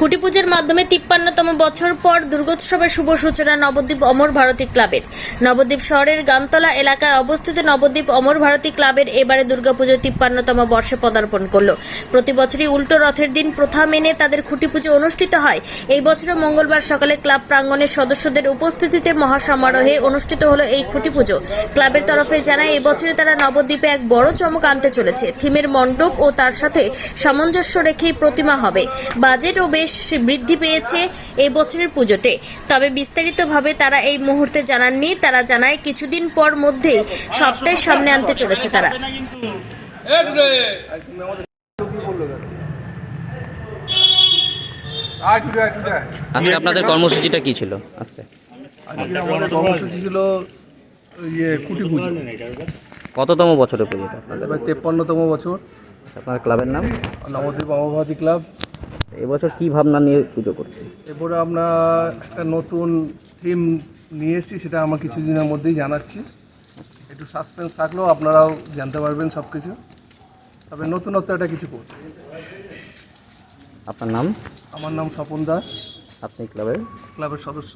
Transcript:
খুঁটি পুজোর মাধ্যমে 53তম বছর পর দুর্গোৎসবের শুভ সূচনা নবদ্বীপ অমর ভারতী ক্লাবের। নবদ্বীপ শহরের গামতলা এলাকায় অবস্থিত নবদ্বীপ অমর ভারতী ক্লাবের এবারে দুর্গাপুজোর 53তম বর্ষে পদার্পণ করল। প্রতি বছরই উল্টো রথের দিন প্রথা মেনে তাদের খুঁটি পুজো অনুষ্ঠিত হয়। এই বছরও মঙ্গলবার সকালে ক্লাব প্রাঙ্গণের সদস্যদের উপস্থিতিতে মহাসমারোহে অনুষ্ঠিত হলো এই খুঁটি পুজো। ক্লাবের তরফে জানায় এই বছরে তারা নবদ্বীপে এক বড় চমক আনতে চলেছে। থিমের মণ্ডপ ও তার সাথে সামঞ্জস্য রেখেই প্রতিমা হবে। বাজেটও বেশ বৃদ্ধি পেয়েছে এই বছরের পুজোতে। তবে বিস্তারিতভাবে তারা এই মুহূর্তে জানাননি। তারা জানায় কিছুদিন পর মধ্যেই সবটাই সামনে আনতে চলেছে তারা। আজকে আপনাদের কর্মসূচিটা কি ছিল? আজকে আমাদের কর্মসূচি ছিল খুঁটি পুজো। কততম বছরের পুজোটা আপনাদের? এবার 53তম বছর। আপনার ক্লাবের নাম? নবদ্বীপ অমরভারতী ক্লাব। এবছর কি ভাবনা নিয়ে পুজো করছে? এরপরে আমরা একটা নতুন থিম নিয়ে এসেছি, সেটা আমরা কিছুদিনের মধ্যেই জানাচ্ছি। একটু সাসপেন্স থাকলেও আপনারাও জানতে পারবেন সব কিছু। তবে নতুনত্ব একটা কিছু করছে। আপনার নাম? আমার নাম স্বপন দাস, আপনি ক্লাবের সদস্য।